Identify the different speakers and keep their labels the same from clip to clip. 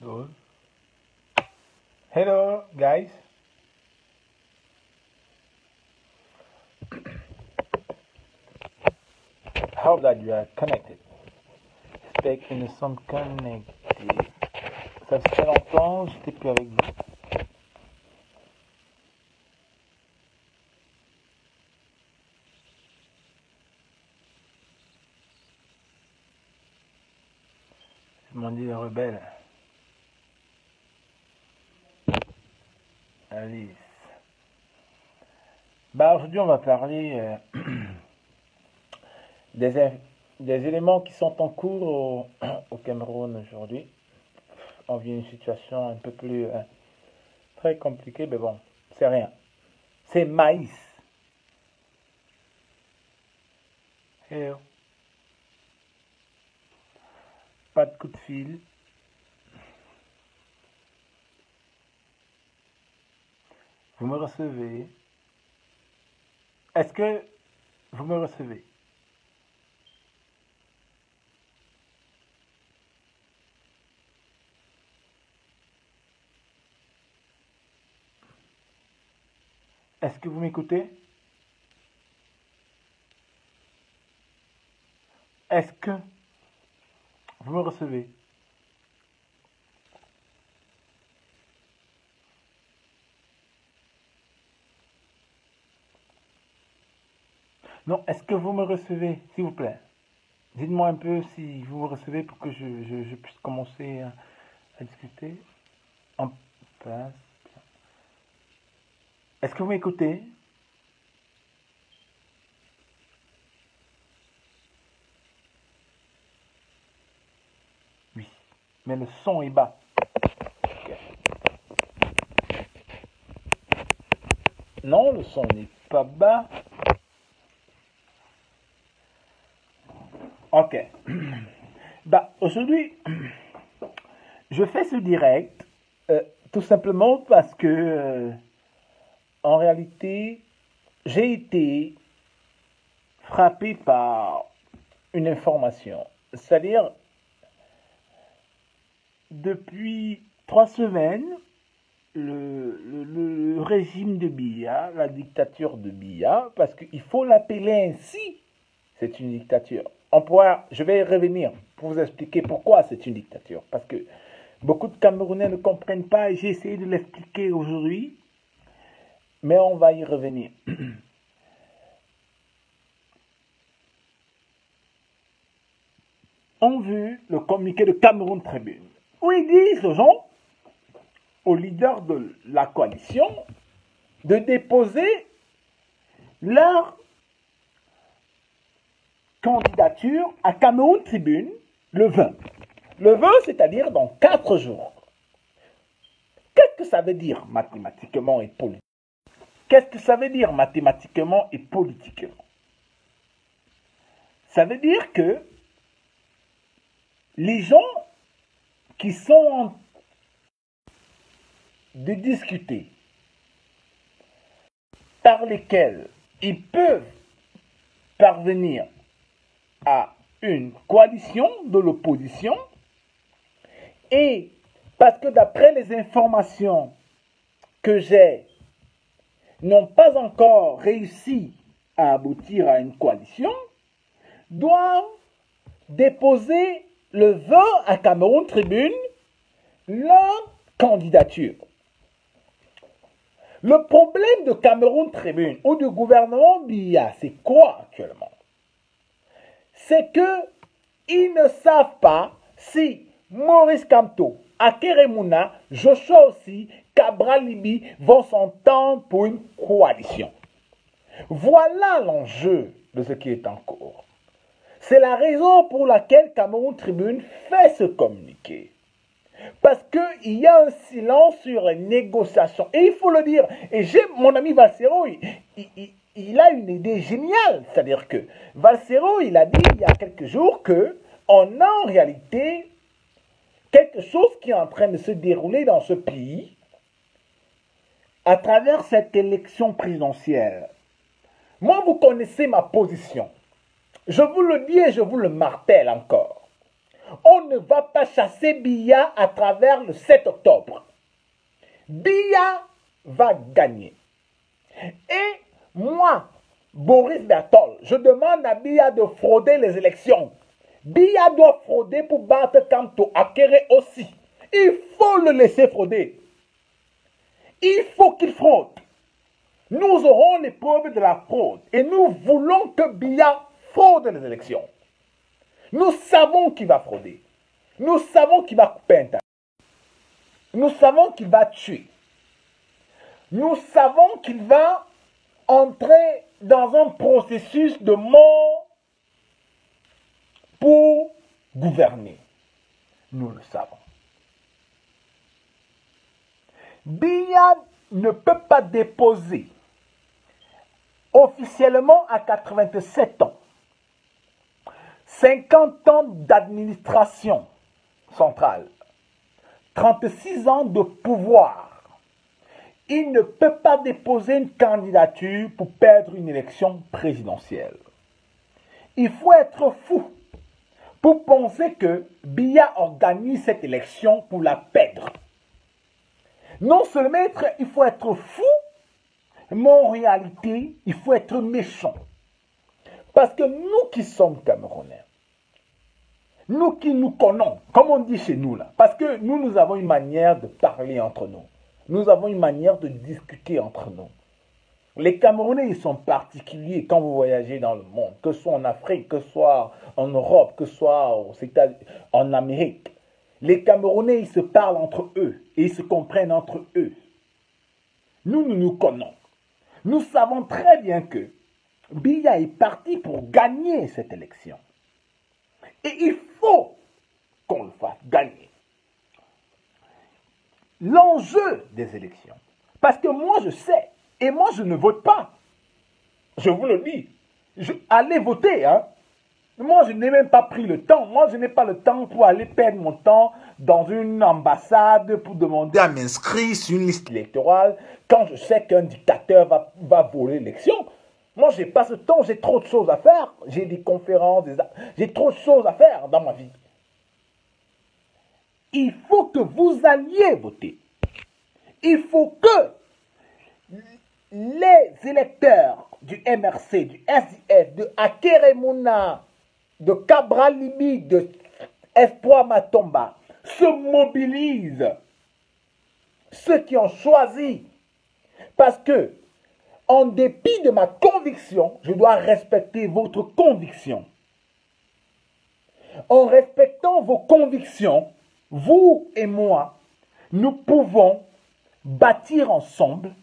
Speaker 1: So, hello guys. Hope that you are connected. J'espère que nous sommes connectés. Ça fait longtemps, j'étais plus avec vous. Je m'en dis rebelle. Alice. Aujourd'hui, on va parler des éléments qui sont en cours au Cameroun aujourd'hui. On vit une situation un peu plus très compliquée, mais bon, c'est rien. C'est maïs. Hello. Pas de coup de fil. Vous me recevez? Est-ce que vous me recevez? Est-ce que vous m'écoutez? Est-ce que vous me recevez? Non, est-ce que vous me recevez, s'il vous plaît? Dites-moi un peu si vous me recevez pour que je puisse commencer à discuter. En place. Est-ce que vous m'écoutez? Oui, mais le son est bas. Ok. Non, le son n'est pas bas. Ok. Bah, aujourd'hui, je fais ce direct tout simplement parce que, en réalité, j'ai été frappé par une information. C'est-à-dire, depuis 3 semaines, le régime de Biya, la dictature de Biya, parce qu'il faut l'appeler ainsi, c'est une dictature. Je vais revenir pour vous expliquer pourquoi c'est une dictature. Parce que beaucoup de Camerounais ne comprennent pas et j'ai essayé de l'expliquer aujourd'hui, mais on va y revenir. On vu le communiqué de Cameroun Tribune, où ils disent aux gens, aux leaders de la coalition, de déposer leur candidature à Cameroun Tribune le 20. Le 20, c'est-à-dire dans 4 jours. Qu'est-ce que ça veut dire mathématiquement et politiquement? Qu'est-ce que ça veut dire mathématiquement et politiquement? Ça veut dire que les gens qui sont en train de discuter, par lesquels ils peuvent parvenir à une coalition de l'opposition, et parce que d'après les informations que j'ai, n'ont pas encore réussi à aboutir à une coalition, doivent déposer le 20 à Cameroun Tribune leur candidature. Le problème de Cameroun Tribune ou du gouvernement Biya, c'est quoi actuellement? C'est qu'ils ne savent pas si Maurice Kamto, Akeremouna, Joshua aussi, Cabral Libi vont s'entendre pour une coalition. Voilà l'enjeu de ce qui est en cours. C'est la raison pour laquelle Cameroun Tribune fait ce communiqué. Parce qu'il y a un silence sur les négociations. Et il faut le dire. Et j'ai mon ami Valsero, il a une idée géniale. C'est-à-dire que Valsero, il a dit il y a quelques jours qu'on a en réalité quelque chose qui est en train de se dérouler dans ce pays à travers cette élection présidentielle. Moi, vous connaissez ma position. Je vous le dis et je vous le martèle encore. On ne va pas chasser Biya à travers le 7 octobre. Biya va gagner. Et moi, Boris Berthold, je demande à Biya de frauder les élections. Biya doit frauder pour battre Kamto Akere aussi. Il faut le laisser frauder. Il faut qu'il fraude. Nous aurons les preuves de la fraude. Et nous voulons que Biya fraude les élections. Nous savons qu'il va frauder. Nous savons qu'il va couper un tas. Nous savons qu'il va tuer. Nous savons qu'il va entrer dans un processus de mort pour gouverner. Nous le savons. Biya ne peut pas déposer officiellement à 87 ans, 50 ans d'administration centrale, 36 ans de pouvoir. Il ne peut pas déposer une candidature pour perdre une élection présidentielle. Il faut être fou pour penser que Biya organise cette élection pour la perdre. Non seulement il faut être fou, mais en réalité, il faut être méchant. Parce que nous qui sommes Camerounais, nous qui nous connaissons, comme on dit chez nous là, parce que nous avons une manière de parler entre nous. Nous avons une manière de discuter entre nous. Les Camerounais, ils sont particuliers quand vous voyagez dans le monde, que ce soit en Afrique, que ce soit en Europe, que ce soit en Amérique. Les Camerounais, ils se parlent entre eux et ils se comprennent entre eux. Nous nous connaissons. Nous savons très bien que Biya est parti pour gagner cette élection. Et il faut qu'on le fasse gagner. L'enjeu des élections. Parce que moi, je sais. Et moi, je ne vote pas. Je vous le dis. Allez voter, hein. Moi, je n'ai même pas pris le temps. Moi, je n'ai pas le temps pour aller perdre mon temps dans une ambassade pour demander à m'inscrire sur une liste électorale quand je sais qu'un dictateur va voler l'élection. Moi, je n'ai pas ce temps. J'ai trop de choses à faire. J'ai des conférences, j'ai trop de choses à faire dans ma vie. Il faut que vous alliez voter. Il faut que les électeurs du MRC, du SDF, de Akeremouna, de Cabral Libi, de Espoir Matomba se mobilisent. Ceux qui ont choisi. Parce que, en dépit de ma conviction, je dois respecter votre conviction. En respectant vos convictions, vous et moi, nous pouvons bâtir ensemble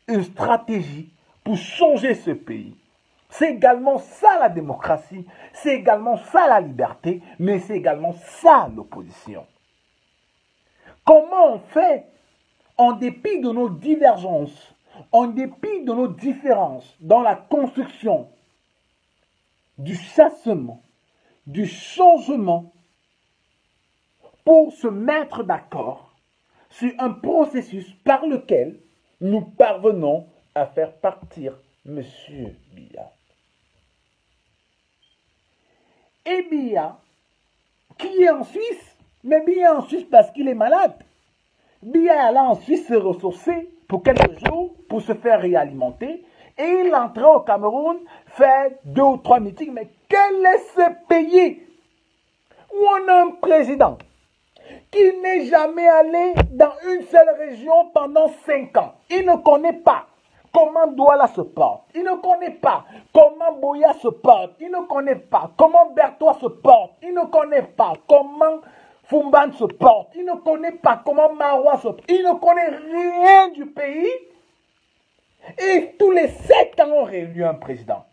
Speaker 1: une stratégie pour changer ce pays. C'est également ça la démocratie, c'est également ça la liberté, mais c'est également ça l'opposition. Comment on fait, en dépit de nos divergences, en dépit de nos différences dans la construction du chassement, du changement, pour se mettre d'accord sur un processus par lequel nous parvenons à faire partir M. Biya. Et Biya, qui est en Suisse, mais Biya en Suisse parce qu'il est malade. Biya est allé en Suisse se ressourcer pour quelques jours, pour se faire réalimenter, et il entrait au Cameroun, fait 2 ou 3 meetings. Mais quel est ce pays où on a un président qui n'est jamais allé dans une seule région pendant 5 ans? Il ne connaît pas comment Douala se porte. Il ne connaît pas comment Boya se porte. Il ne connaît pas comment Bertois se porte. Il ne connaît pas comment Fumban se porte. Il ne connaît pas comment Marois se porte. Il ne connaît rien du pays. Et tous les 7 ans, on réélu un président.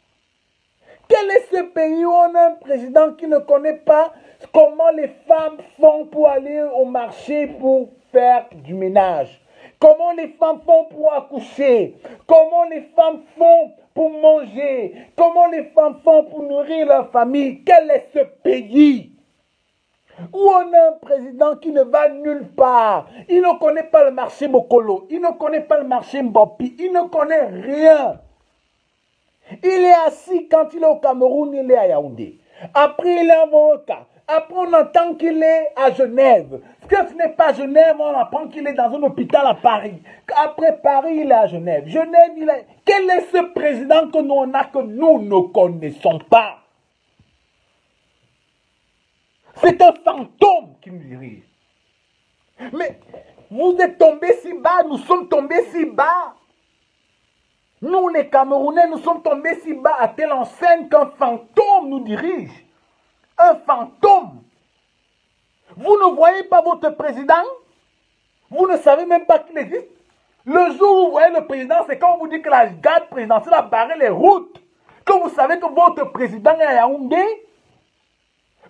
Speaker 1: Quel est ce pays où on a un président qui ne connaît pas comment les femmes font pour aller au marché pour faire du ménage? Comment les femmes font pour accoucher? Comment les femmes font pour manger? Comment les femmes font pour nourrir leur famille? Quel est ce pays où on a un président qui ne va nulle part? Il ne connaît pas le marché Bokolo, il ne connaît pas le marché Mbopi, il ne connaît rien. Il est assis quand il est au Cameroun, il est à Yaoundé. Après, il est à Moroka. Après, on entend qu'il est à Genève. Ce n'est pas Genève, on apprend qu'il est dans un hôpital à Paris. Après Paris, il est à Genève. Genève, il est... Quel est ce président que nous on a que nous ne connaissons pas? C'est un fantôme qui nous dirige. Mais vous êtes tombés si bas, nous sommes tombés si bas. Nous, les Camerounais, nous sommes tombés si bas à telle enseigne qu'un fantôme nous dirige. Un fantôme. Vous ne voyez pas votre président? Vous ne savez même pas qu'il existe? Le jour où vous voyez le président, c'est quand on vous dit que la garde présidentielle a barré les routes. Que vous savez que votre président est à Yaoundé.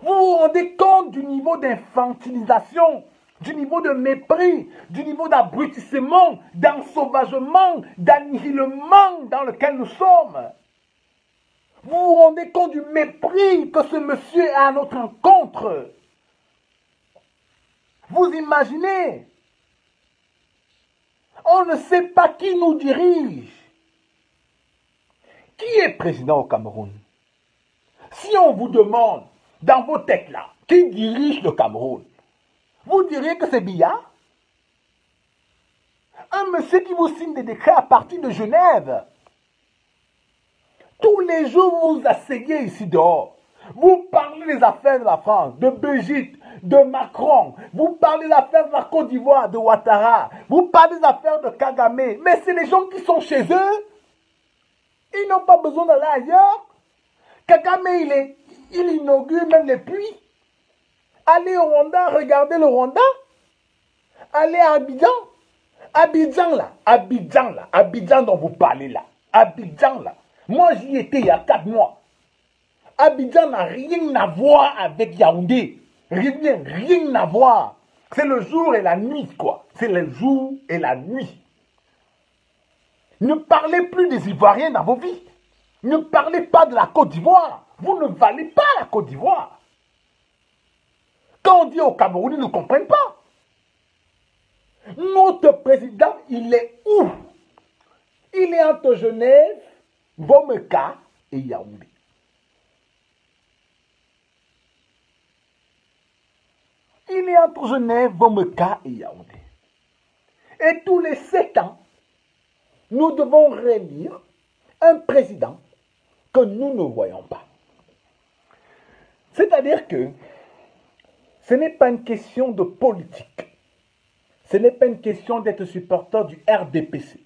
Speaker 1: Vous vous rendez compte du niveau d'infantilisation, du niveau de mépris, du niveau d'abrutissement, d'ensauvagement, d'annihilement dans lequel nous sommes. Vous vous rendez compte du mépris que ce monsieur a à notre encontre. Vous imaginez? On ne sait pas qui nous dirige. Qui est président au Cameroun? Si on vous demande, dans vos têtes là, qui dirige le Cameroun, vous diriez que c'est Biya? Un monsieur qui vous signe des décrets à partir de Genève. Tous les jours, vous vous asseyez ici dehors. Vous parlez des affaires de la France, de Brigitte, de Macron. Vous parlez des affaires de la Côte d'Ivoire, de Ouattara. Vous parlez des affaires de Kagame. Mais c'est les gens qui sont chez eux. Ils n'ont pas besoin d'aller ailleurs. Kagame, il inaugure même les puits. Allez au Rwanda, regardez le Rwanda. Allez à Abidjan. Abidjan dont vous parlez là. Abidjan là. Moi, j'y étais il y a 4 mois. Abidjan n'a rien à voir avec Yaoundé. Rien à voir. C'est le jour et la nuit, quoi. C'est le jour et la nuit. Ne parlez plus des Ivoiriens dans vos vies. Ne parlez pas de la Côte d'Ivoire. Vous ne valez pas la Côte d'Ivoire. Quand on dit au Cameroun, ils ne comprennent pas. Notre président, il est où? Il est entre Genève, Bomeka et Yaoundé. Il est entre Genève, Bomeka et Yaoundé. Et tous les 7 ans, nous devons réélire un président que nous ne voyons pas. C'est-à-dire que ce n'est pas une question de politique. Ce n'est pas une question d'être supporter du RDPC,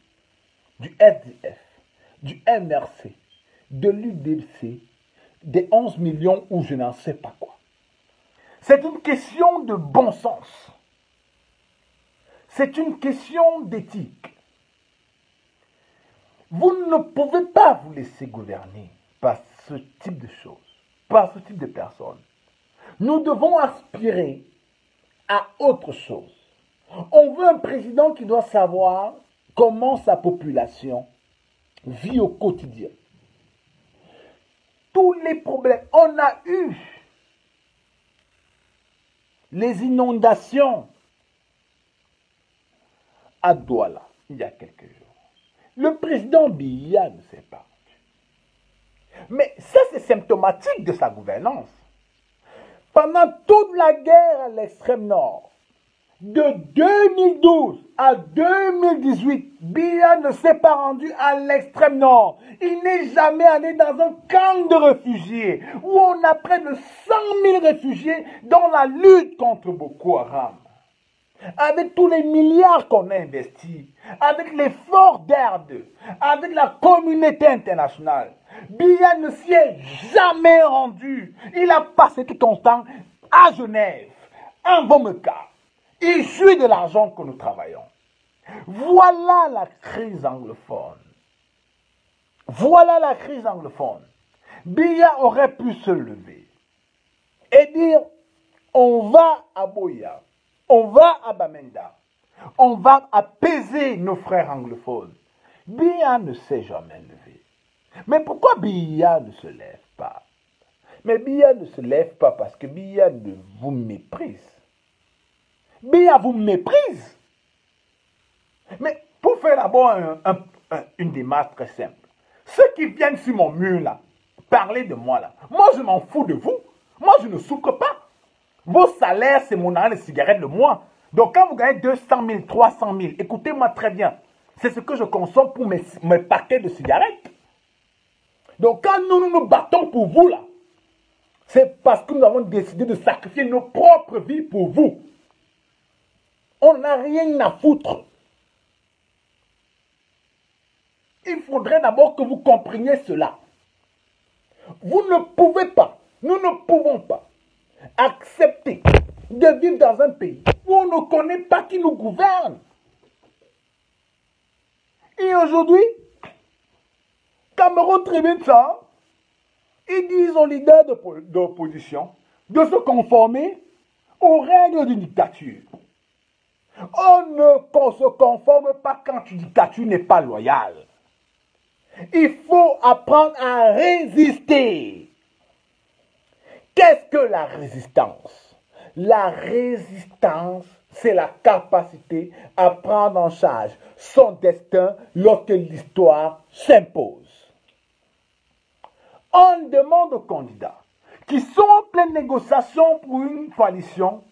Speaker 1: du SDF, du MRC, de l'UDC, des 11 millions ou je n'en sais pas quoi. C'est une question de bon sens. C'est une question d'éthique. Vous ne pouvez pas vous laisser gouverner par ce type de choses, par ce type de personnes. Nous devons aspirer à autre chose. On veut un président qui doit savoir comment sa population vit au quotidien. Tous les problèmes, on a eu les inondations à Douala il y a quelques jours. Le président Biya ne s'est pas rendu. Mais ça, c'est symptomatique de sa gouvernance. Pendant toute la guerre à l'extrême nord, de 2012 à 2018, Biya ne s'est pas rendu à l'extrême nord. Il n'est jamais allé dans un camp de réfugiés où on a près de 100 000 réfugiés dans la lutte contre Boko Haram. Avec tous les milliards qu'on a investis, avec l'effort d'AIRD, avec la communauté internationale, Biya ne s'y est jamais rendu. Il a passé tout son temps à Genève, en Bomeka. Il suit de l'argent que nous travaillons. Voilà la crise anglophone. Voilà la crise anglophone. Biya aurait pu se lever et dire, on va à Boya, on va à Bamenda, on va apaiser nos frères anglophones. Biya ne s'est jamais levé. Mais pourquoi Biya ne se lève pas? Mais Biya ne se lève pas parce que Biya ne vous méprise. Biya vous méprise. Mais pour faire d'abord une démarche très simple, ceux qui viennent sur mon mur là, parler de moi là, moi je m'en fous de vous. Moi je ne souffre pas. Vos salaires, c'est mon argent de cigarette le mois. Donc quand vous gagnez 200 000, 300 000, écoutez-moi très bien, c'est ce que je consomme pour mes paquets de cigarettes. Donc quand nous nous battons pour vous là, c'est parce que nous avons décidé de sacrifier nos propres vies pour vous. On n'a rien à foutre. Il faudrait d'abord que vous compreniez cela. Vous ne pouvez pas, nous ne pouvons pas accepter de vivre dans un pays où on ne connaît pas qui nous gouverne. Et aujourd'hui, Cameroun Tribune ça, ils disent aux leaders d'opposition de se conformer aux règles d'une dictature. On ne se conforme pas quand une dictature n'est pas loyale. Il faut apprendre à résister. Qu'est-ce que la résistance? La résistance, c'est la capacité à prendre en charge son destin lorsque l'histoire s'impose. On demande aux candidats qui sont en pleine négociation pour une coalition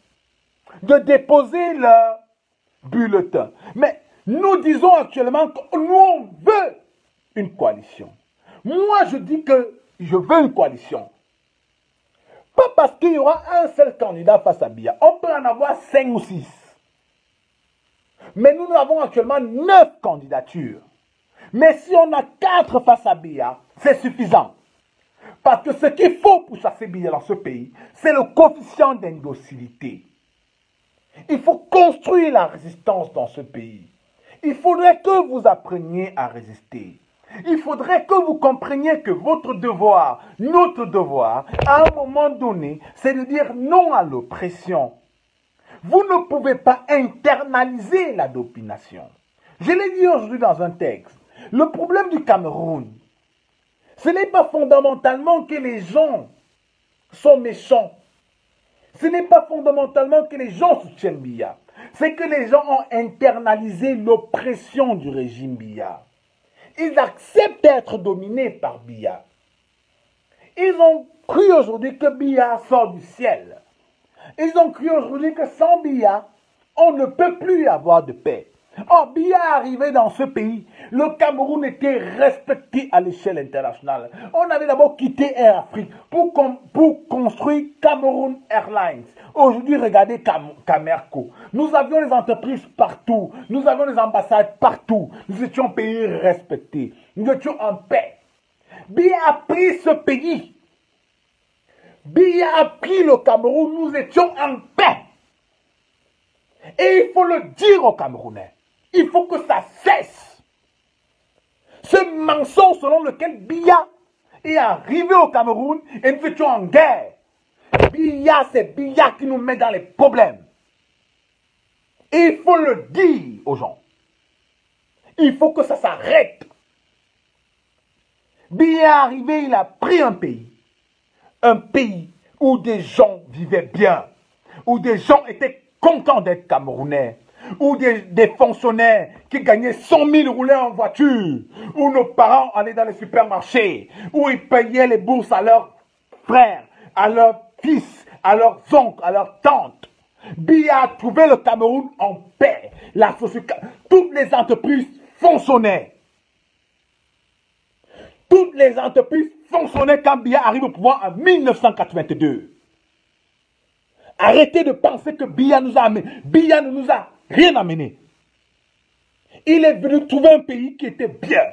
Speaker 1: de déposer leur bulletin. Mais nous disons actuellement que nous, on veut une coalition. Moi, je dis que je veux une coalition. Pas parce qu'il y aura un seul candidat face à Biya. On peut en avoir 5 ou 6. Mais nous avons actuellement 9 candidatures. Mais si on a 4 face à Biya, c'est suffisant. Parce que ce qu'il faut pour chasser Biya dans ce pays, c'est le coefficient d'indocilité. Il faut construire la résistance dans ce pays. Il faudrait que vous appreniez à résister. Il faudrait que vous compreniez que votre devoir, notre devoir, à un moment donné, c'est de dire non à l'oppression. Vous ne pouvez pas internaliser la domination. Je l'ai dit aujourd'hui dans un texte. Le problème du Cameroun, ce n'est pas fondamentalement que les gens sont méchants. Ce n'est pas fondamentalement que les gens soutiennent Biya. C'est que les gens ont internalisé l'oppression du régime Biya. Ils acceptent d'être dominés par Biya. Ils ont cru aujourd'hui que Biya sort du ciel. Ils ont cru aujourd'hui que sans Biya, on ne peut plus avoir de paix. Or, Biya est arrivé dans ce pays. Le Cameroun était respecté à l'échelle internationale. On avait d'abord quitté Air Afrique pour construire Cameroun Airlines. Aujourd'hui, regardez Camerco. Nous avions des entreprises partout. Nous avions des ambassades partout. Nous étions un pays respecté. Nous étions en paix. Biya a pris ce pays. Biya a pris le Cameroun. Nous étions en paix. Et il faut le dire aux Camerounais. Il faut que ça cesse. Ce mensonge selon lequel Biya est arrivé au Cameroun et nous étions en guerre. Biya, c'est Biya qui nous met dans les problèmes. Et il faut le dire aux gens. Il faut que ça s'arrête. Biya est arrivé, il a pris un pays. Un pays où des gens vivaient bien. Où des gens étaient contents d'être Camerounais. Où des fonctionnaires qui gagnaient 100 000 roulaient en voiture. Où nos parents allaient dans les supermarchés. Où ils payaient les bourses à leurs frères, à leurs fils, à leurs oncles, à leurs tantes. Biya a trouvé le Cameroun en paix. Toutes les entreprises fonctionnaient. Toutes les entreprises fonctionnaient quand Biya arrive au pouvoir en 1982. Arrêtez de penser que Biya nous a amené. Biya ne nous a rien amené. Il est venu trouver un pays qui était bien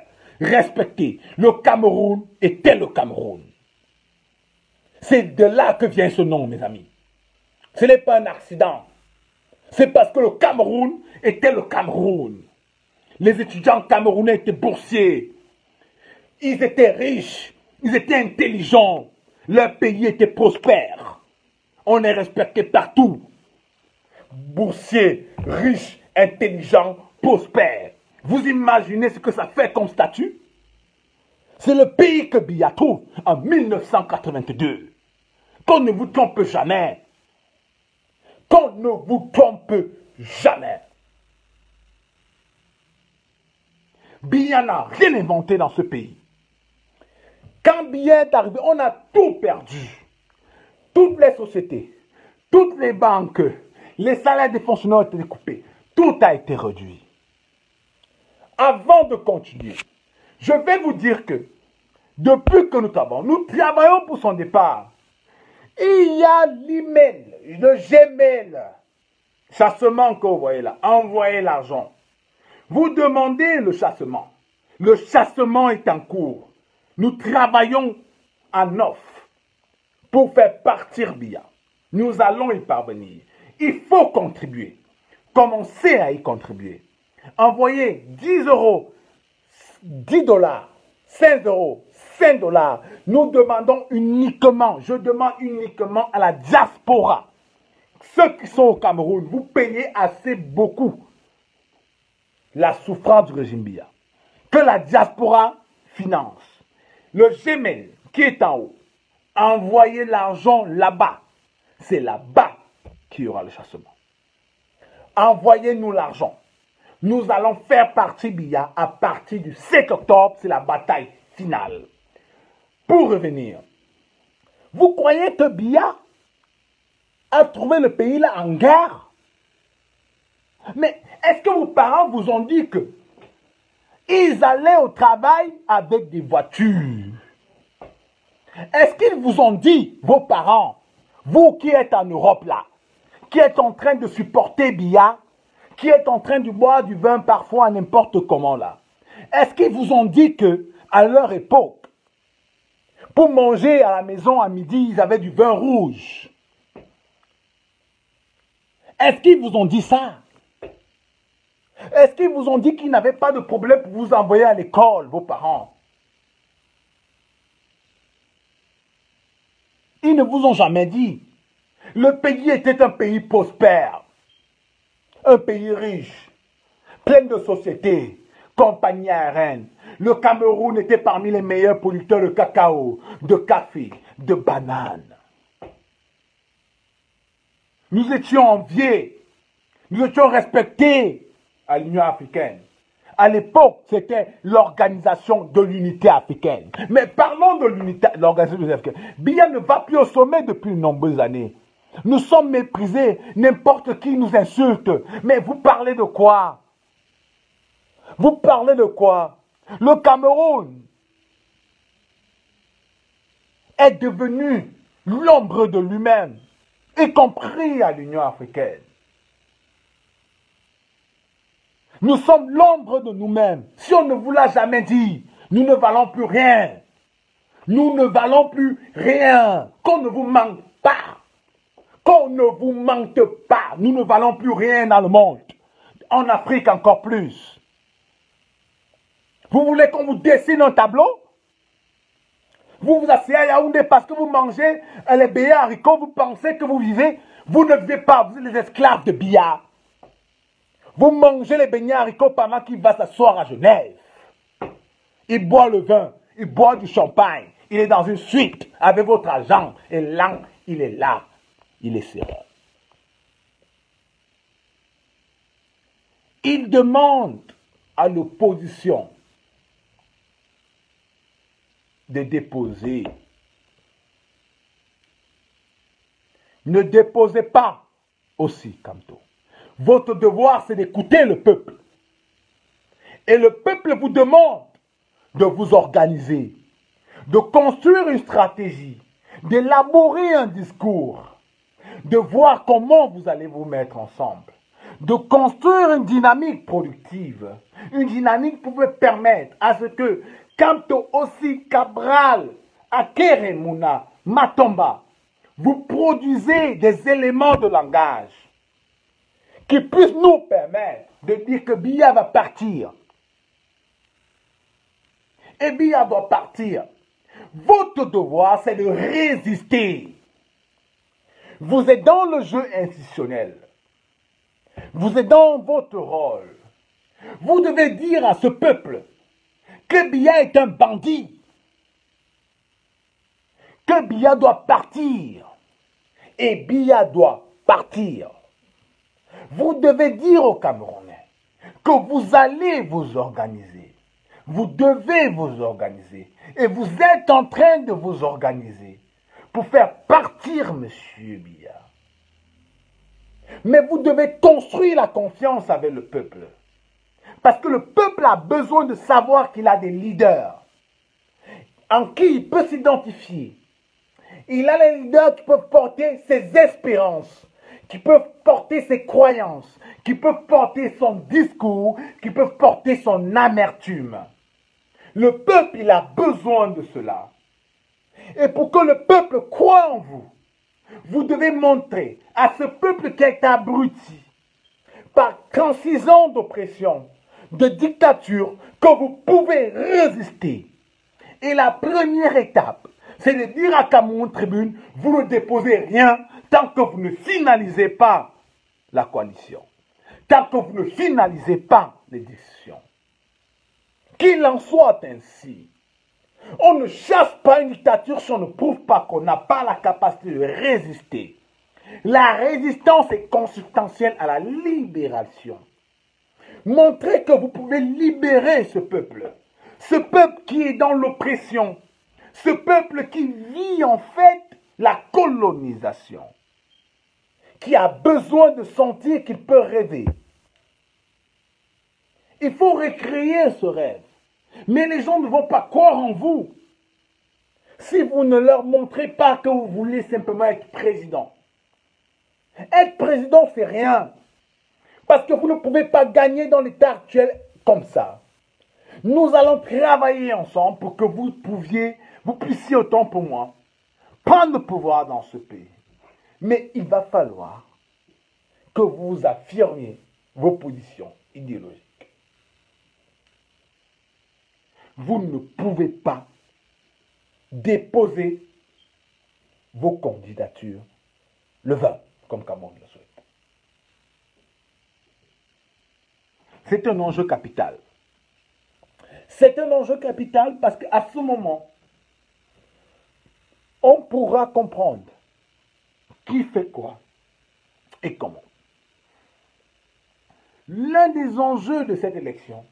Speaker 1: respecté. Le Cameroun était le Cameroun. C'est de là que vient ce nom, mes amis. Ce n'est pas un accident. C'est parce que le Cameroun était le Cameroun. Les étudiants camerounais étaient boursiers. Ils étaient riches. Ils étaient intelligents. Leur pays était prospère. On est respecté partout. Boursiers, riches, intelligents, prospères. Vous imaginez ce que ça fait comme statut? C'est le pays que Biya trouve en 1982. Qu'on ne vous trompe jamais. Qu'on ne vous trompe jamais. Biya n'a rien inventé dans ce pays. Quand Biya est arrivé, on a tout perdu. Toutes les sociétés, Toutes les banques, les salaires des fonctionnaires ont été coupés. Tout a été réduit. Avant de continuer, je vais vous dire que depuis que nous travaillons pour son départ. Il y a l'email, le Gmail, chassement que vous voyez là, envoyez l'argent. Vous demandez le chassement. Le chassement est en cours. Nous travaillons en off pour faire partir BIA. Nous allons y parvenir. Il faut contribuer. Commencez à y contribuer. Envoyez 10 euros, 10 dollars, 5 euros, 5 dollars. Nous demandons uniquement, je demande uniquement à la diaspora. Ceux qui sont au Cameroun, vous payez assez beaucoup la souffrance du régime BIA. Que la diaspora finance. Le Gmail qui est en haut, envoyez l'argent là-bas. C'est là-bas qu'il y aura le chassement. Envoyez-nous l'argent. Nous allons faire partie BIA à partir du 5 octobre. C'est la bataille finale. Pour revenir, vous croyez que BIA a trouvé le pays là en guerre? Mais est-ce que vos parents vous ont dit que ils allaient au travail avec des voitures? Est-ce qu'ils vous ont dit, vos parents, vous qui êtes en Europe là, qui êtes en train de supporter BIA, qui êtes en train de boire du vin parfois n'importe comment là, est-ce qu'ils vous ont dit que à leur époque, pour manger à la maison à midi, ils avaient du vin rouge? Est-ce qu'ils vous ont dit ça? Est-ce qu'ils vous ont dit qu'ils n'avaient pas de problème pour vous envoyer à l'école, vos parents? Ils ne vous ont jamais dit. Le pays était un pays prospère, un pays riche, plein de sociétés, compagnies aériennes. Le Cameroun était parmi les meilleurs producteurs de cacao, de café, de bananes. Nous étions enviés, nous étions respectés à l'Union africaine. À l'époque, c'était l'organisation de l'unité africaine. Mais parlons de l'organisation de l'unité africaine. BIA ne va plus au sommet depuis de nombreuses années. Nous sommes méprisés, n'importe qui nous insulte. Mais vous parlez de quoi? Vous parlez de quoi? Le Cameroun est devenu l'ombre de lui-même, y compris à l'Union africaine. Nous sommes l'ombre de nous-mêmes. Si on ne vous l'a jamais dit, nous ne valons plus rien. Nous ne valons plus rien. Qu'on ne vous manque pas. Qu'on ne vous manque pas. Nous ne valons plus rien dans le monde. En Afrique encore plus. Vous voulez qu'on vous dessine un tableau? Vous vous asseyez à Yaoundé parce que vous mangez les beignets haricots, vous pensez que vous vivez. Vous ne vivez pas, vous êtes les esclaves de BIA. Vous mangez les beignets haricots pendant qu'il va s'asseoir à Genève. Il boit le vin, il boit du champagne. Il est dans une suite avec votre argent. Et là, il est là. Il est serein. Il demande à l'opposition de déposer. Ne déposez pas aussi, Kamto. Votre devoir, c'est d'écouter le peuple. Et le peuple vous demande de vous organiser, de construire une stratégie, d'élaborer un discours, de voir comment vous allez vous mettre ensemble, de construire une dynamique productive, une dynamique qui peut permettre à ce que Kamto aussi Cabral, Akere Mouna, Matomba, vous produisez des éléments de langage qui puissent nous permettre de dire que BIA va partir. Et BIA doit partir. Votre devoir, c'est de résister. Vous êtes dans le jeu institutionnel. Vous êtes dans votre rôle. Vous devez dire à ce peuple que BIA est un bandit. Que BIA doit partir. Et BIA doit partir. Vous devez dire aux Camerounais que vous allez vous organiser. Vous devez vous organiser. Et vous êtes en train de vous organiser pour faire partir M. BIA. Mais vous devez construire la confiance avec le peuple. Parce que le peuple a besoin de savoir qu'il a des leaders en qui il peut s'identifier. Il a les leaders qui peuvent porter ses espérances, qui peuvent porter ses croyances, qui peuvent porter son discours, qui peuvent porter son amertume. Le peuple, il a besoin de cela. Et pour que le peuple croie en vous, vous devez montrer à ce peuple qui est abruti par 36 ans d'oppression, de dictature, que vous pouvez résister. Et la première étape, c'est de dire à Cameroun Tribune, vous ne déposez rien tant que vous ne finalisez pas la coalition, tant que vous ne finalisez pas les décisions. Qu'il en soit ainsi. On ne chasse pas une dictature si on ne prouve pas qu'on n'a pas la capacité de résister. La résistance est consubstantielle à la libération. Montrez que vous pouvez libérer ce peuple qui est dans l'oppression, ce peuple qui vit en fait la colonisation, qui a besoin de sentir qu'il peut rêver. Il faut recréer ce rêve. Mais les gens ne vont pas croire en vous si vous ne leur montrez pas que vous voulez simplement être président. Être président, c'est rien. Parce que vous ne pouvez pas gagner dans l'état actuel comme ça. Nous allons travailler ensemble pour que vous puissiez autant pour moi prendre le pouvoir dans ce pays. Mais il va falloir que vous affirmiez vos positions idéologiques. Vous ne pouvez pas déposer vos candidatures le 20, comme Cameroun le souhaite. C'est un enjeu capital. C'est un enjeu capital parce qu'à ce moment, on pourra comprendre qui fait quoi et comment. L'un des enjeux de cette élection,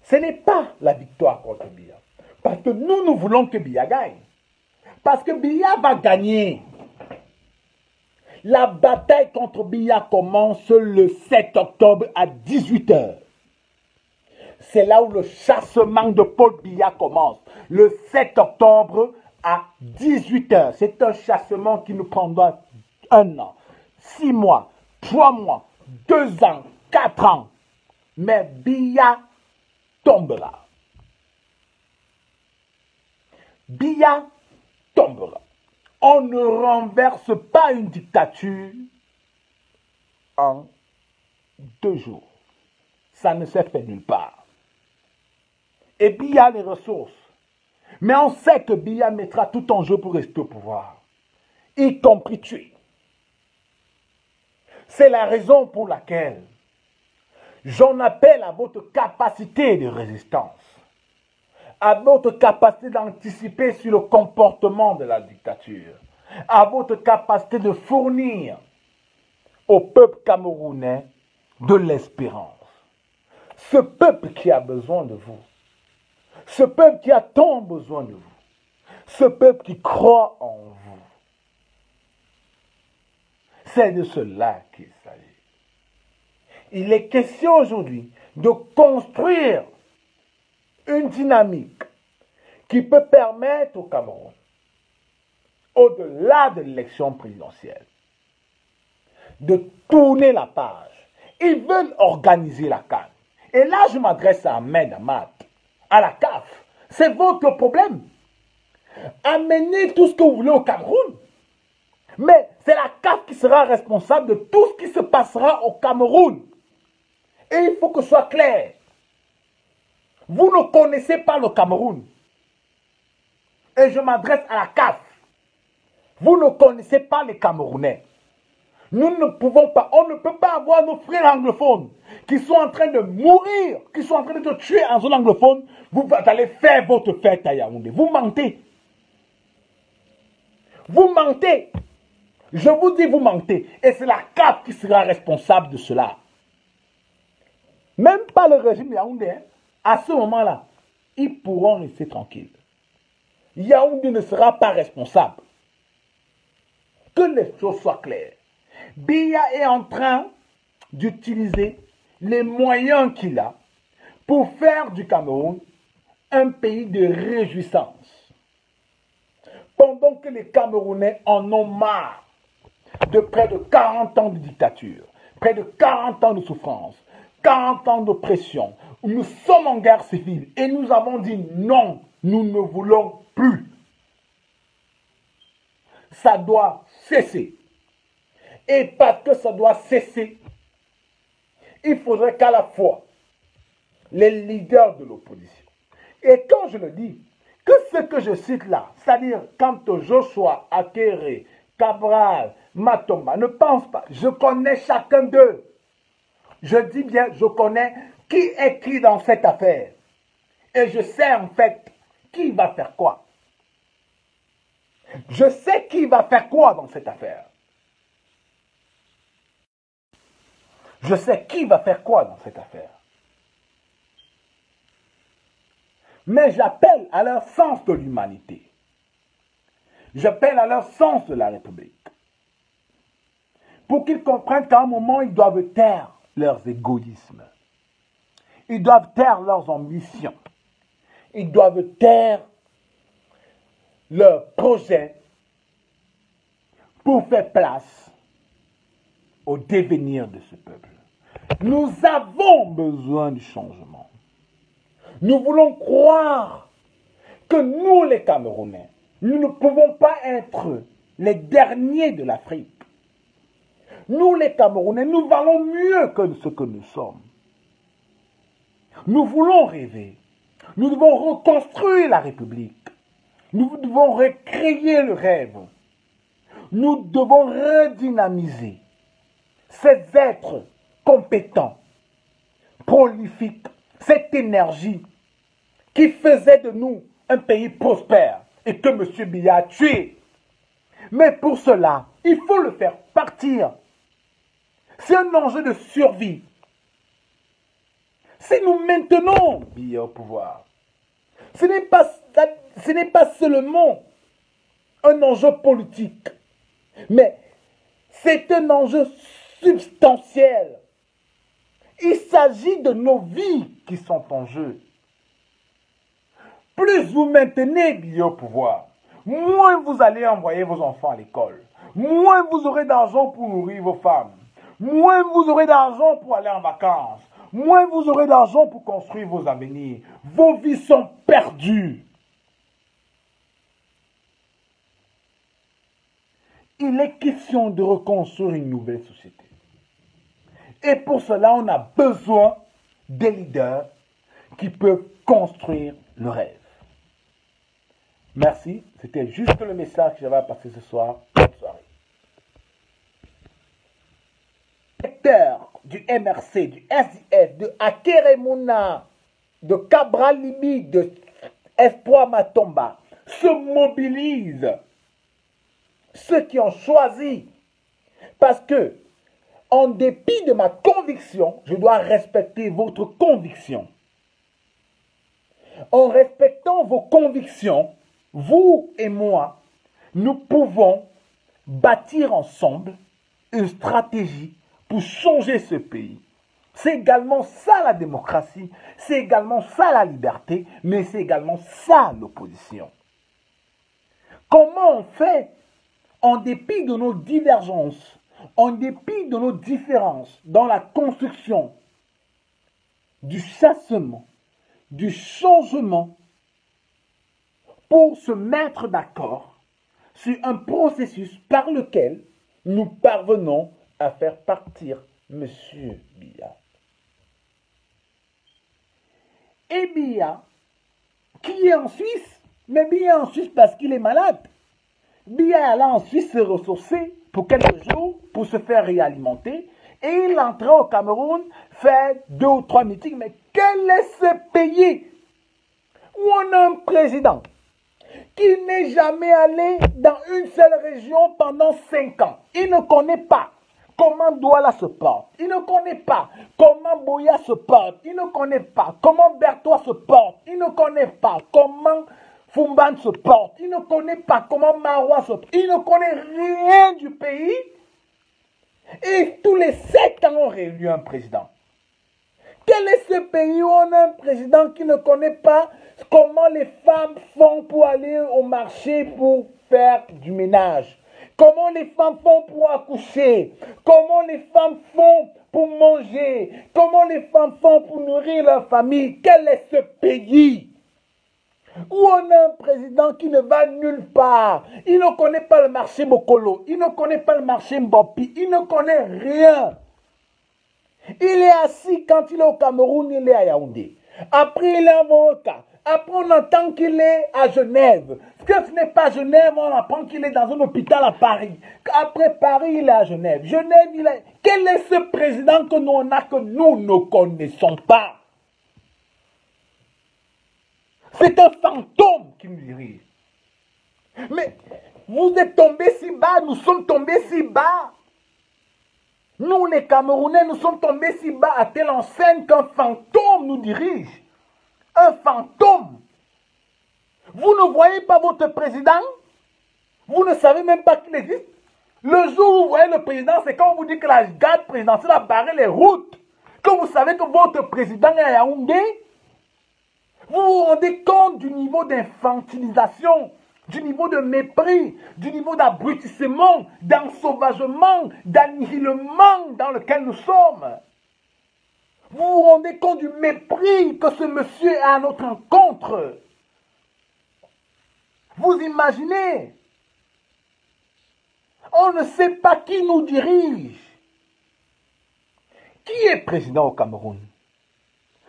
Speaker 1: ce n'est pas la victoire contre Biya. Parce que nous voulons que Biya gagne. Parce que Biya va gagner. La bataille contre Biya commence le 7 octobre à 18 h. C'est là où le chassement de Paul Biya commence. Le 7 octobre à 18 h. C'est un chassement qui nous prendra 1 an, 6 mois, 3 mois, 2 ans, 4 ans. Mais Biya tombera. Biya tombera. On ne renverse pas une dictature en 2 jours. Ça ne s'est fait nulle part. Et Biya a les ressources. Mais on sait que Biya mettra tout en jeu pour rester au pouvoir, y compris tuer. C'est la raison pour laquelle j'en appelle à votre capacité de résistance, à votre capacité d'anticiper sur le comportement de la dictature, à votre capacité de fournir au peuple camerounais de l'espérance. Ce peuple qui a besoin de vous, ce peuple qui a tant besoin de vous, ce peuple qui croit en vous. C'est de cela qu'il s'agit. Il est question aujourd'hui de construire une dynamique qui peut permettre au Cameroun, au-delà de l'élection présidentielle, de tourner la page. Ils veulent organiser la CAN. Et là, je m'adresse à Ahmed Hamad, à la CAF. C'est votre problème. Amenez tout ce que vous voulez au Cameroun. Mais c'est la CAF qui sera responsable de tout ce qui se passera au Cameroun. Et il faut que ce soit clair. Vous ne connaissez pas le Cameroun. Et je m'adresse à la CAF. Vous ne connaissez pas les Camerounais. Nous ne pouvons pas, on ne peut pas avoir nos frères anglophones qui sont en train de mourir, qui sont en train de se tuer en zone anglophone. Vous allez faire votre fête à Yaoundé. Vous mentez. Vous mentez. Je vous dis, vous mentez. Et c'est la CAF qui sera responsable de cela. Même pas le régime yaoundé. Hein. À ce moment-là, ils pourront rester tranquilles. Yaoundé ne sera pas responsable. Que les choses soient claires. Biya est en train d'utiliser les moyens qu'il a pour faire du Cameroun un pays de réjouissance. Pendant que les Camerounais en ont marre de près de 40 ans de dictature, près de 40 ans de souffrance, 40 ans d'oppression, où nous sommes en guerre civile et nous avons dit non, nous ne voulons plus. Ça doit cesser. Et parce que ça doit cesser, il faudrait qu'à la fois les leaders de l'opposition, et quand je le dis, que ce que je cite là, c'est-à-dire quand Joshua Akere, Cabral, Matomba, ne pense pas, je connais chacun d'eux. Je dis bien, je connais qui est qui dans cette affaire. Et je sais en fait qui va faire quoi. Je sais qui va faire quoi dans cette affaire. Je sais qui va faire quoi dans cette affaire. Mais j'appelle à leur sens de l'humanité. J'appelle à leur sens de la République. Pour qu'ils comprennent qu'à un moment, ils doivent taire leurs égoïsmes. Ils doivent taire leurs ambitions. Ils doivent taire leurs projets pour faire place au devenir de ce peuple. Nous avons besoin du changement. Nous voulons croire que nous, les Camerounais, nous ne pouvons pas être les derniers de l'Afrique. Nous, les Camerounais, nous valons mieux que ce que nous sommes. Nous voulons rêver. Nous devons reconstruire la République. Nous devons recréer le rêve. Nous devons redynamiser ces êtres compétents, prolifiques, cette énergie qui faisait de nous un pays prospère et que M. Biya a tué. Mais pour cela, il faut le faire partir. C'est un enjeu de survie. Si nous maintenons Biya au pouvoir, ce n'est pas seulement un enjeu politique, mais c'est un enjeu substantiel. Il s'agit de nos vies qui sont en jeu. Plus vous maintenez Biya au pouvoir, moins vous allez envoyer vos enfants à l'école, moins vous aurez d'argent pour nourrir vos femmes, moins vous aurez d'argent pour aller en vacances, moins vous aurez d'argent pour construire vos avenirs. Vos vies sont perdues. Il est question de reconstruire une nouvelle société. Et pour cela, on a besoin des leaders qui peuvent construire le rêve. Merci, c'était juste le message que j'avais à passer ce soir. Bonne soirée. Secteur du MRC, du SDF, de Akere Mouna, de Cabral Libi, de Espoir Matomba se mobilisent. Ceux qui ont choisi, parce que, en dépit de ma conviction, je dois respecter votre conviction. En respectant vos convictions, vous et moi, nous pouvons bâtir ensemble une stratégie pour changer ce pays. C'est également ça la démocratie, c'est également ça la liberté, mais c'est également ça l'opposition. Comment on fait, en dépit de nos divergences, en dépit de nos différences dans la construction du chassement, du changement, pour se mettre d'accord sur un processus par lequel nous parvenons à faire partir M. Biya. Et Biya, qui est en Suisse, mais Biya est en Suisse parce qu'il est malade. Biya est allé en Suisse se ressourcer pour quelques jours, pour se faire réalimenter, et il entrait au Cameroun, fait 2 ou 3 meetings. Mais quel est ce pays où on a un président qui n'est jamais allé dans une seule région pendant 5 ans? Il ne connaît pas comment Douala se porte. Il ne connaît pas comment Boya se porte. Il ne connaît pas comment Bertois se porte. Il ne connaît pas comment Fumban se porte. Il ne connaît pas comment Marois se porte. Il ne connaît rien du pays. Et tous les 7 ans, on réélit un président. Quel est ce pays où on a un président qui ne connaît pas comment les femmes font pour aller au marché pour faire du ménage? Comment les femmes font pour accoucher? Comment les femmes font pour manger? Comment les femmes font pour nourrir leur famille? Quel est ce pays où on a un président qui ne va nulle part? Il ne connaît pas le marché Mokolo, il ne connaît pas le marché Mbopi, il ne connaît rien. Il est assis quand il est au Cameroun, il est à Yaoundé. Après, il est à Moka. Après, on entend qu'il est à Genève. Quand ce n'est pas Genève, on apprend qu'il est dans un hôpital à Paris. Après Paris, il est à Genève. Genève, il est... Quel est ce président que nous on a que nous ne connaissons pas? C'est un fantôme qui nous dirige. Mais vous êtes tombés si bas, nous sommes tombés si bas. Nous, les Camerounais, nous sommes tombés si bas à telle enseigne qu'un fantôme nous dirige. Un fantôme. Vous ne voyez pas votre président? Vous ne savez même pas qu'il existe? Le jour où vous voyez le président, c'est quand on vous dit que la garde présidentielle a barré les routes. Que vous savez que votre président est à Yaoundé. Vous vous rendez compte du niveau d'infantilisation, du niveau de mépris, du niveau d'abrutissement, d'ensauvagement, d'annihilement dans lequel nous sommes. Vous vous rendez compte du mépris que ce monsieur a à notre encontre. Vous imaginez? On ne sait pas qui nous dirige. Qui est président au Cameroun?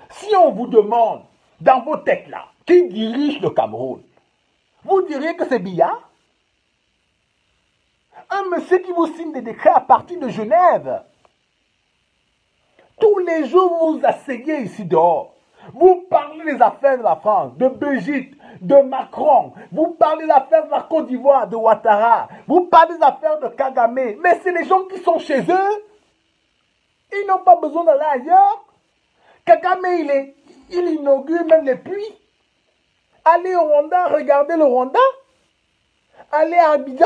Speaker 1: Si on vous demande, dans vos têtes là, qui dirige le Cameroun, vous diriez que c'est Biya? Un monsieur qui vous signe des décrets à partir de Genève. Tous les jours, vous vous asseyez ici dehors. Vous parlez des affaires de la France, de Brigitte, de Macron. Vous parlez des affaires de la Côte d'Ivoire, de Ouattara. Vous parlez des affaires de Kagame. Mais c'est les gens qui sont chez eux. Ils n'ont pas besoin d'aller ailleurs. Kagame, il inaugure même les puits. Allez au Rwanda, regardez le Rwanda. Allez à Abidjan.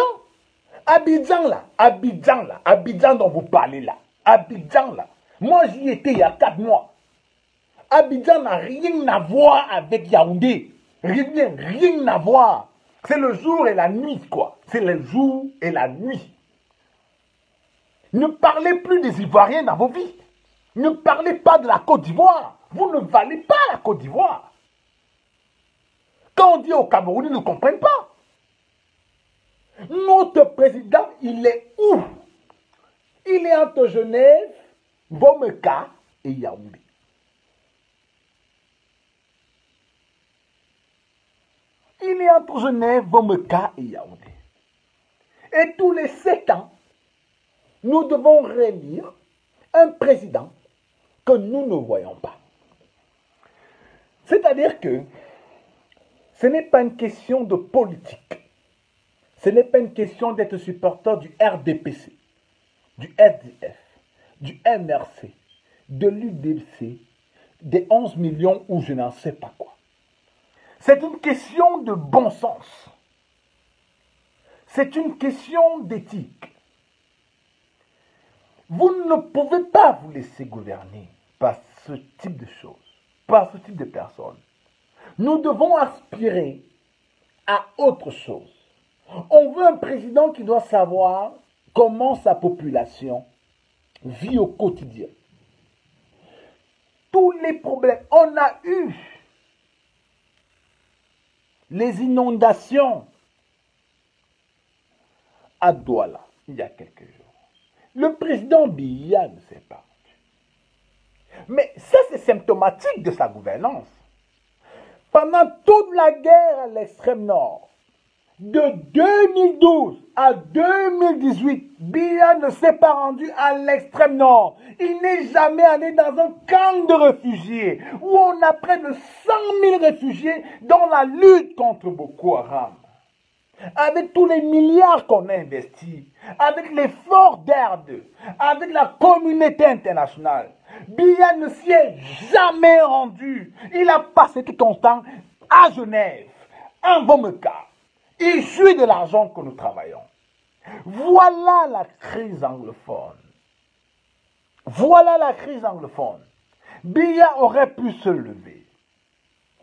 Speaker 1: Abidjan dont vous parlez là. Abidjan là. Moi, j'y étais il y a 4 mois. Abidjan n'a rien à voir avec Yaoundé. Rien à voir. C'est le jour et la nuit, quoi. C'est le jour et la nuit. Ne parlez plus des Ivoiriens dans vos vies. Ne parlez pas de la Côte d'Ivoire. Vous ne valez pas la Côte d'Ivoire. Quand on dit au Cameroun, ils ne comprennent pas. Notre président, il est où? Il est entre Genève, Bomeka et Yaoundé. Il est entre Genève, Bomeka et Yaoundé. Et tous les 7 ans, nous devons réélire un président que nous ne voyons pas. C'est-à-dire que ce n'est pas une question de politique. Ce n'est pas une question d'être supporter du RDPC, du SDF, du MRC, de l'UDC, des 11 millions ou je n'en sais pas quoi. C'est une question de bon sens. C'est une question d'éthique. Vous ne pouvez pas vous laisser gouverner par ce type de choses, par ce type de personnes. Nous devons aspirer à autre chose. On veut un président qui doit savoir comment sa population vit au quotidien. Tous les problèmes, on a eu les inondations à Douala il y a quelques jours. Le président Biya ne s'est pas rendu. Mais ça, c'est symptomatique de sa gouvernance. Pendant toute la guerre à l'extrême nord, de 2012 à 2018, Biya ne s'est pas rendu à l'extrême nord. Il n'est jamais allé dans un camp de réfugiés où on a près de 100 000 réfugiés dans la lutte contre Boko Haram. Avec tous les milliards qu'on a investis, avec l'effort d'AIRD, avec la communauté internationale, Biya ne s'y est jamais rendu. Il a passé tout son temps à Genève, en Bomeka. Il jouit de l'argent que nous travaillons. Voilà la crise anglophone. Voilà la crise anglophone. Biya aurait pu se lever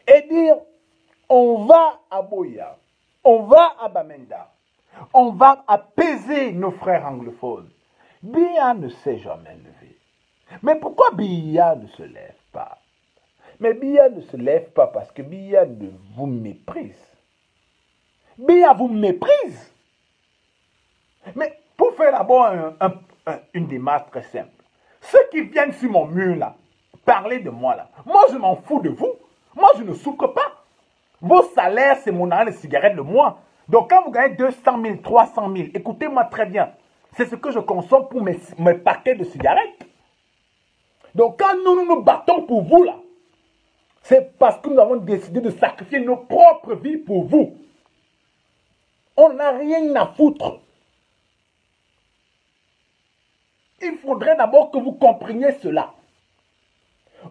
Speaker 1: et dire, on va à Boya, on va à Bamenda, on va apaiser nos frères anglophones. Biya ne s'est jamais levé. Mais pourquoi Biya ne se lève pas? Mais Biya ne se lève pas parce que Biya vous méprise. Biya vous méprise. Mais pour faire d'abord une démarche très simple, ceux qui viennent sur mon mur là, parler de moi là, moi je m'en fous de vous. Moi je ne souffre pas. Vos salaires, c'est mon argent de cigarette le mois. Donc quand vous gagnez 200 000, 300 000, écoutez-moi très bien, c'est ce que je consomme pour mes paquets de cigarettes. Donc quand nous battons pour vous là, c'est parce que nous avons décidé de sacrifier nos propres vies pour vous. On n'a rien à foutre. Il faudrait d'abord que vous compreniez cela.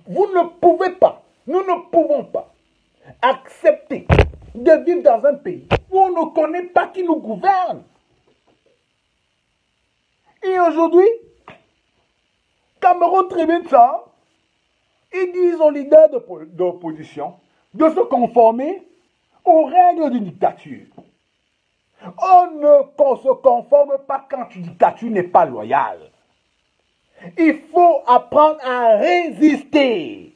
Speaker 1: Vous ne pouvez pas, nous ne pouvons pas accepter de vivre dans un pays où on ne connaît pas qui nous gouverne. Et aujourd'hui, Cameroun Tribune sort, ils disent aux leaders d'opposition de se conformer aux règles d'une dictature. On ne se conforme pas quand une dictature n'est pas loyale. Il faut apprendre à résister.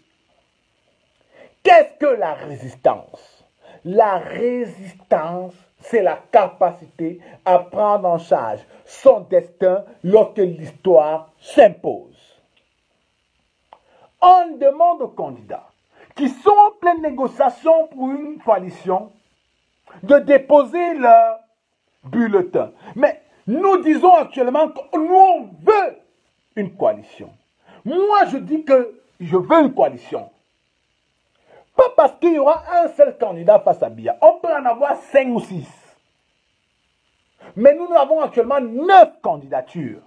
Speaker 1: Qu'est-ce que la résistance? La résistance, c'est la capacité à prendre en charge son destin lorsque l'histoire s'impose. On demande aux candidats qui sont en pleine négociation pour une coalition de déposer leur bulletin. Mais nous disons actuellement que nous, on veut une coalition. Moi, je dis que je veux une coalition. Pas parce qu'il y aura un seul candidat face à Biya. On peut en avoir 5 ou 6. Mais nous avons actuellement 9 candidatures.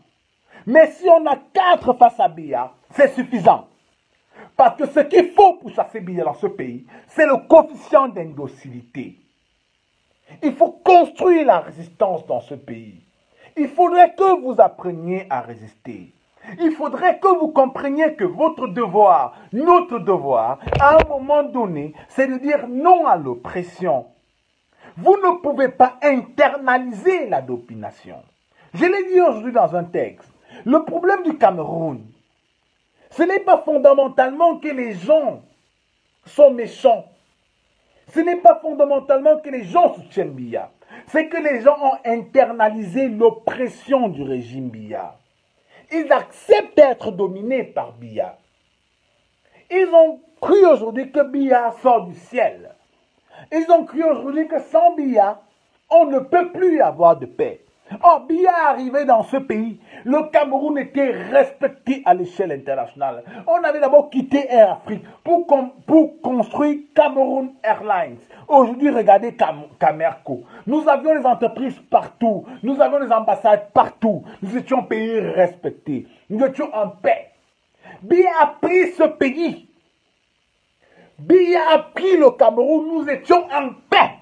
Speaker 1: Mais si on a 4 face à Biya, c'est suffisant. Parce que ce qu'il faut pour chasser Biya dans ce pays, c'est le coefficient d'indocilité. Il faut construire la résistance dans ce pays. Il faudrait que vous appreniez à résister. Il faudrait que vous compreniez que votre devoir, notre devoir, à un moment donné, c'est de dire non à l'oppression. Vous ne pouvez pas internaliser la domination. Je l'ai dit aujourd'hui dans un texte. Le problème du Cameroun, ce n'est pas fondamentalement que les gens sont méchants. Ce n'est pas fondamentalement que les gens soutiennent Biya. C'est que les gens ont internalisé l'oppression du régime Biya. Ils acceptent d'être dominés par Biya. Ils ont cru aujourd'hui que Biya sort du ciel. Ils ont cru aujourd'hui que sans Biya, on ne peut plus avoir de paix. Or, Biya est arrivé dans ce pays. Le Cameroun était respecté à l'échelle internationale. On avait d'abord quitté Air Afrique pour construire Cameroun Airlines. Aujourd'hui, regardez Camerco. Nous avions des entreprises partout. Nous avions des ambassades partout. Nous étions pays respectés. Nous étions en paix. Biya a pris ce pays. Biya a pris le Cameroun. Nous étions en paix.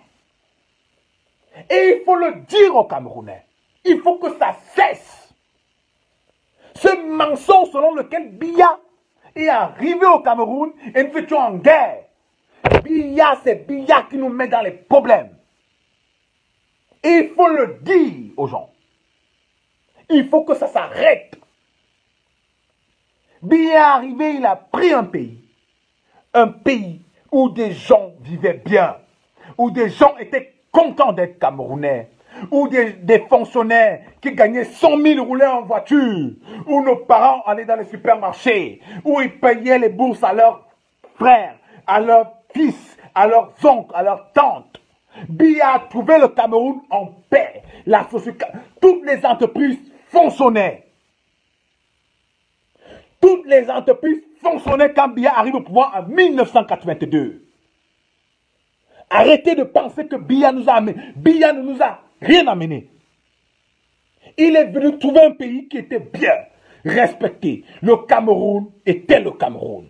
Speaker 1: Et il faut le dire aux Camerounais. Il faut que ça cesse. Ce mensonge selon lequel Biya est arrivé au Cameroun et nous étions en guerre. Biya, c'est Biya qui nous met dans les problèmes. Et il faut le dire aux gens. Il faut que ça s'arrête. Biya est arrivé, il a pris un pays. Un pays où des gens vivaient bien. Où des gens étaient contents d'être Camerounais. Où des fonctionnaires qui gagnaient 100 000 roulaient en voiture. Où nos parents allaient dans les supermarchés. Où ils payaient les bourses à leurs frères, à leurs fils, à leurs oncles, à leurs tantes. Biya a trouvé le Cameroun en paix. Toutes les entreprises fonctionnaient. Toutes les entreprises fonctionnaient quand Biya arrive au pouvoir en 1982. Arrêtez de penser que Biya nous a amené. Biya ne nous a rien amené. Il est venu trouver un pays qui était bien respecté. Le Cameroun était le Cameroun.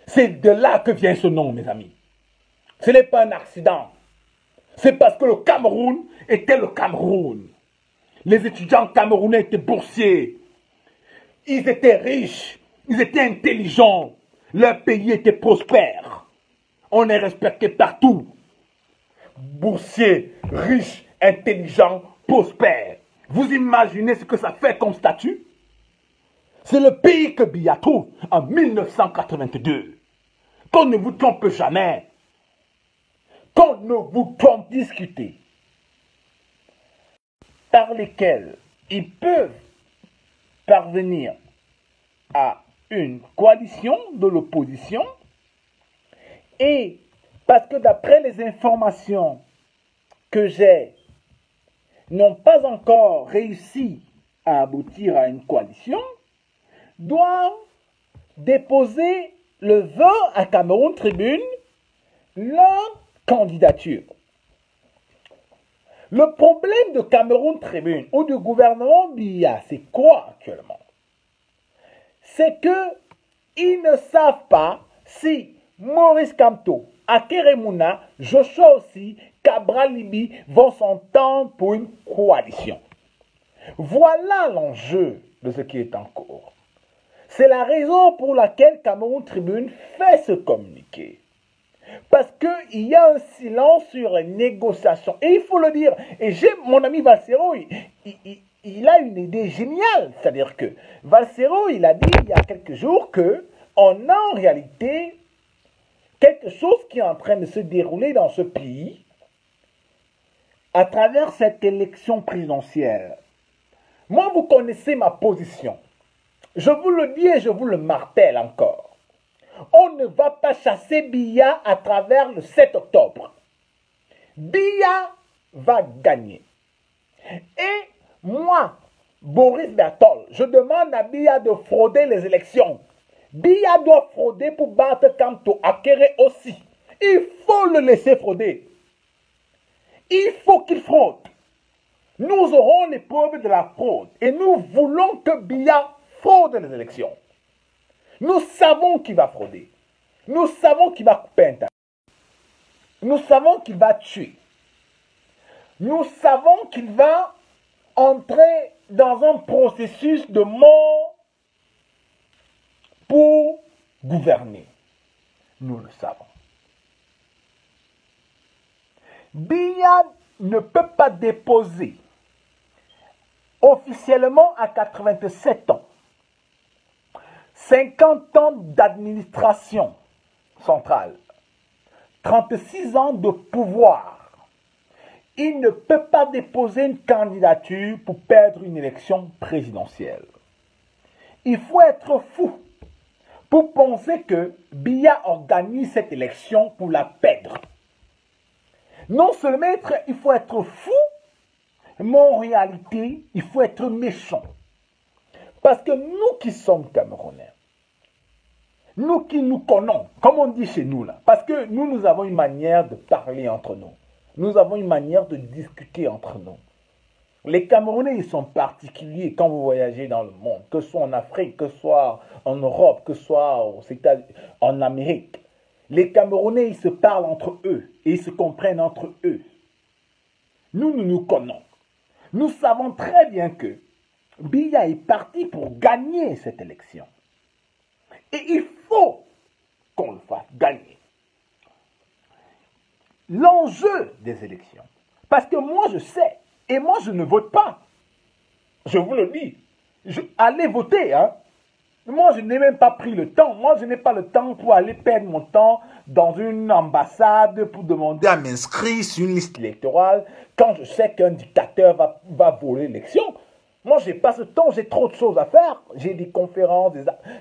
Speaker 1: C'est de là que vient ce nom, mes amis. Ce n'est pas un accident. C'est parce que le Cameroun était le Cameroun. Les étudiants camerounais étaient boursiers. Ils étaient riches, ils étaient intelligents, leur pays était prospère. On est respecté partout. Boursiers, riches, intelligents, prospères. Vous imaginez ce que ça fait comme statut? C'est le pays que Biya trouve en 1982. Qu'on ne vous trompe jamais. Qu'on ne vous trompe discuter. Par lesquels ils peuvent parvenir à une coalition de l'opposition et parce que d'après les informations que j'ai, n'ont pas encore réussi à aboutir à une coalition, doivent déposer le 20 à Cameroun Tribune leur candidature. Le problème de Cameroun Tribune ou du gouvernement Biya, c'est quoi actuellement? C'est qu'ils ne savent pas si Maurice Kamto, Akeremouna, Joshua aussi, Cabral Libi vont s'entendre pour une coalition. Voilà l'enjeu de ce qui est en cours. C'est la raison pour laquelle Cameroun Tribune fait ce communiqué. Parce qu'il y a un silence sur les négociations. Et il faut le dire. Et j'ai mon ami Valsero, il a une idée géniale. C'est-à-dire que Valsero, il a dit il y a quelques jours qu'on a en réalité quelque chose qui est en train de se dérouler dans ce pays à travers cette élection présidentielle. Moi, vous connaissez ma position. Je vous le dis et je vous le martèle encore. On ne va pas chasser Biya à travers le 7 octobre. Biya va gagner. Et moi, Boris Bertol, je demande à Biya de frauder les élections. Biya doit frauder pour battre Kamto, Akere aussi. Il faut le laisser frauder. Il faut qu'il fraude. Nous aurons les preuves de la fraude. Et nous voulons que Biya fraude les élections. Nous savons qu'il va frauder. Nous savons qu'il va couper un tas. Nous savons qu'il va tuer. Nous savons qu'il va entrer dans un processus de mort pour gouverner. Nous le savons. Biya ne peut pas déposer officiellement à 87 ans 50 ans d'administration centrale, 36 ans de pouvoir. Il ne peut pas déposer une candidature pour perdre une élection présidentielle. Il faut être fou pour penser que Biya organise cette élection pour la perdre. Non seulement il faut être fou, mais en réalité, il faut être méchant. Parce que nous qui sommes Camerounais, nous qui nous connaissons, comme on dit chez nous là, parce que nous avons une manière de parler entre nous. Nous avons une manière de discuter entre nous. Les Camerounais, ils sont particuliers quand vous voyagez dans le monde, que ce soit en Afrique, que ce soit en Europe, que ce soit aux États-Unis, en Amérique. Les Camerounais, ils se parlent entre eux et ils se comprennent entre eux. Nous nous connaissons. Nous savons très bien que Biya est parti pour gagner cette élection. Et il faut qu'on le fasse gagner. L'enjeu des élections. Parce que moi je sais, et moi je ne vote pas. Je vous le dis. Allez voter, hein. Moi je n'ai même pas pris le temps. Moi je n'ai pas le temps pour aller perdre mon temps dans une ambassade pour demander à m'inscrire sur une liste électorale quand je sais qu'un dictateur va voler l'élection. Moi, je n'ai pas ce temps, j'ai trop de choses à faire. J'ai des conférences,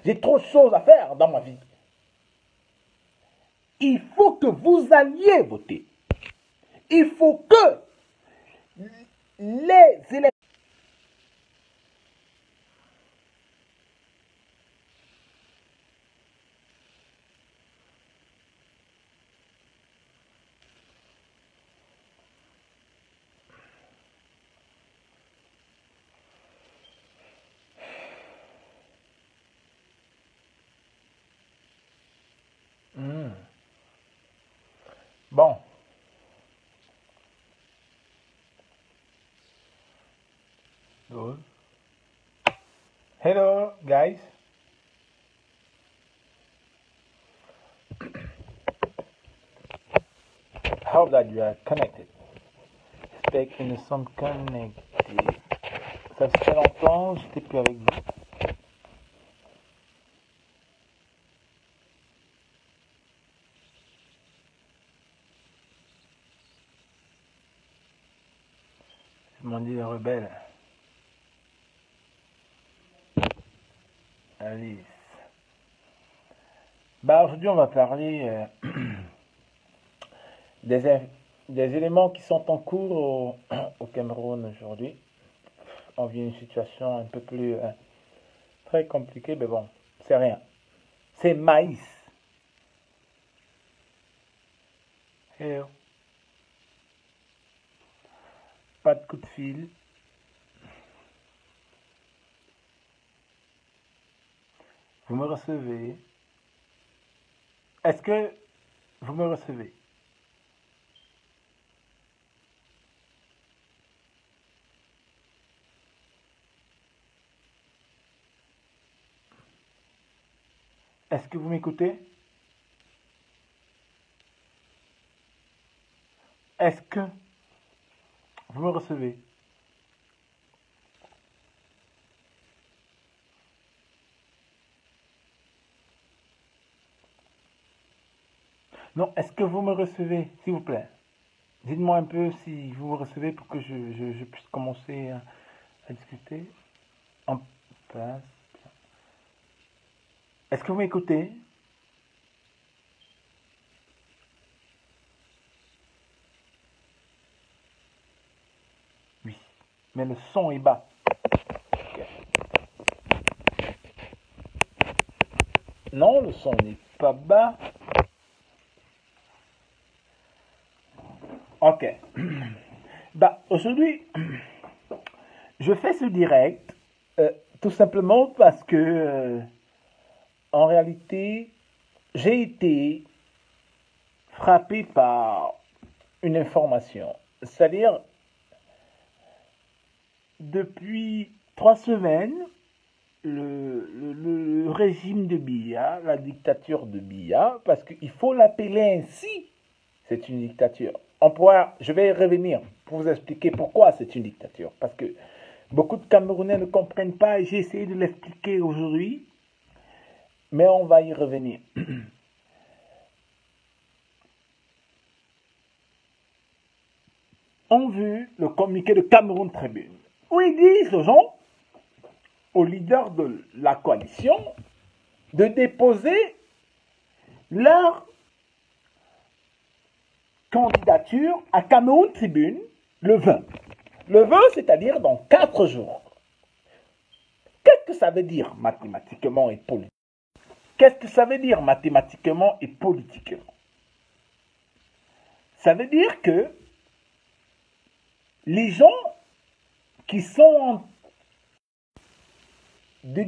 Speaker 1: j'ai trop de choses à faire dans ma vie. Il faut que vous alliez voter. Il faut que les électeurs... Bon. Hello, guys. Hope that you are connected. J'espère que nous sommes connectés. Ça fait longtemps, j'étais plus avec vous. Je m'en dis les rebelles. Alice. Bah aujourd'hui on va parler des, des éléments qui sont en cours au Cameroun aujourd'hui. On vit une situation un peu plus très compliquée, mais bon, c'est rien. C'est maïs. Hello. Pas de coup de fil. Vous me recevez? Est-ce que vous me recevez? Est-ce que vous m'écoutez? Est-ce que vous me recevez? Non, est-ce que vous me recevez, s'il vous plaît? Dites-moi un peu si vous me recevez pour que je puisse commencer à discuter. En place. Est-ce que vous m'écoutez? Oui, mais le son est bas. Ok. Non, le son n'est pas bas. Ok. Bah, aujourd'hui, je fais ce direct tout simplement parce que, en réalité, j'ai été frappé par une information. C'est-à-dire, depuis 3 semaines, le régime de Biya, la dictature de Biya, parce qu'il faut l'appeler ainsi, c'est une dictature. Je vais y revenir pour vous expliquer pourquoi c'est une dictature. Parce que beaucoup de Camerounais ne comprennent pas et j'ai essayé de l'expliquer aujourd'hui, mais on va y revenir. On vu le communiqué de Cameroun Tribune, où ils disent aux gens, aux leaders de la coalition, de déposer leur candidature à Cameroun Tribune le 20. Le 20, c'est-à-dire dans 4 jours. Qu'est-ce que ça veut dire mathématiquement et politiquement? Qu'est-ce que ça veut dire mathématiquement et politiquement? Ça veut dire que les gens qui sont de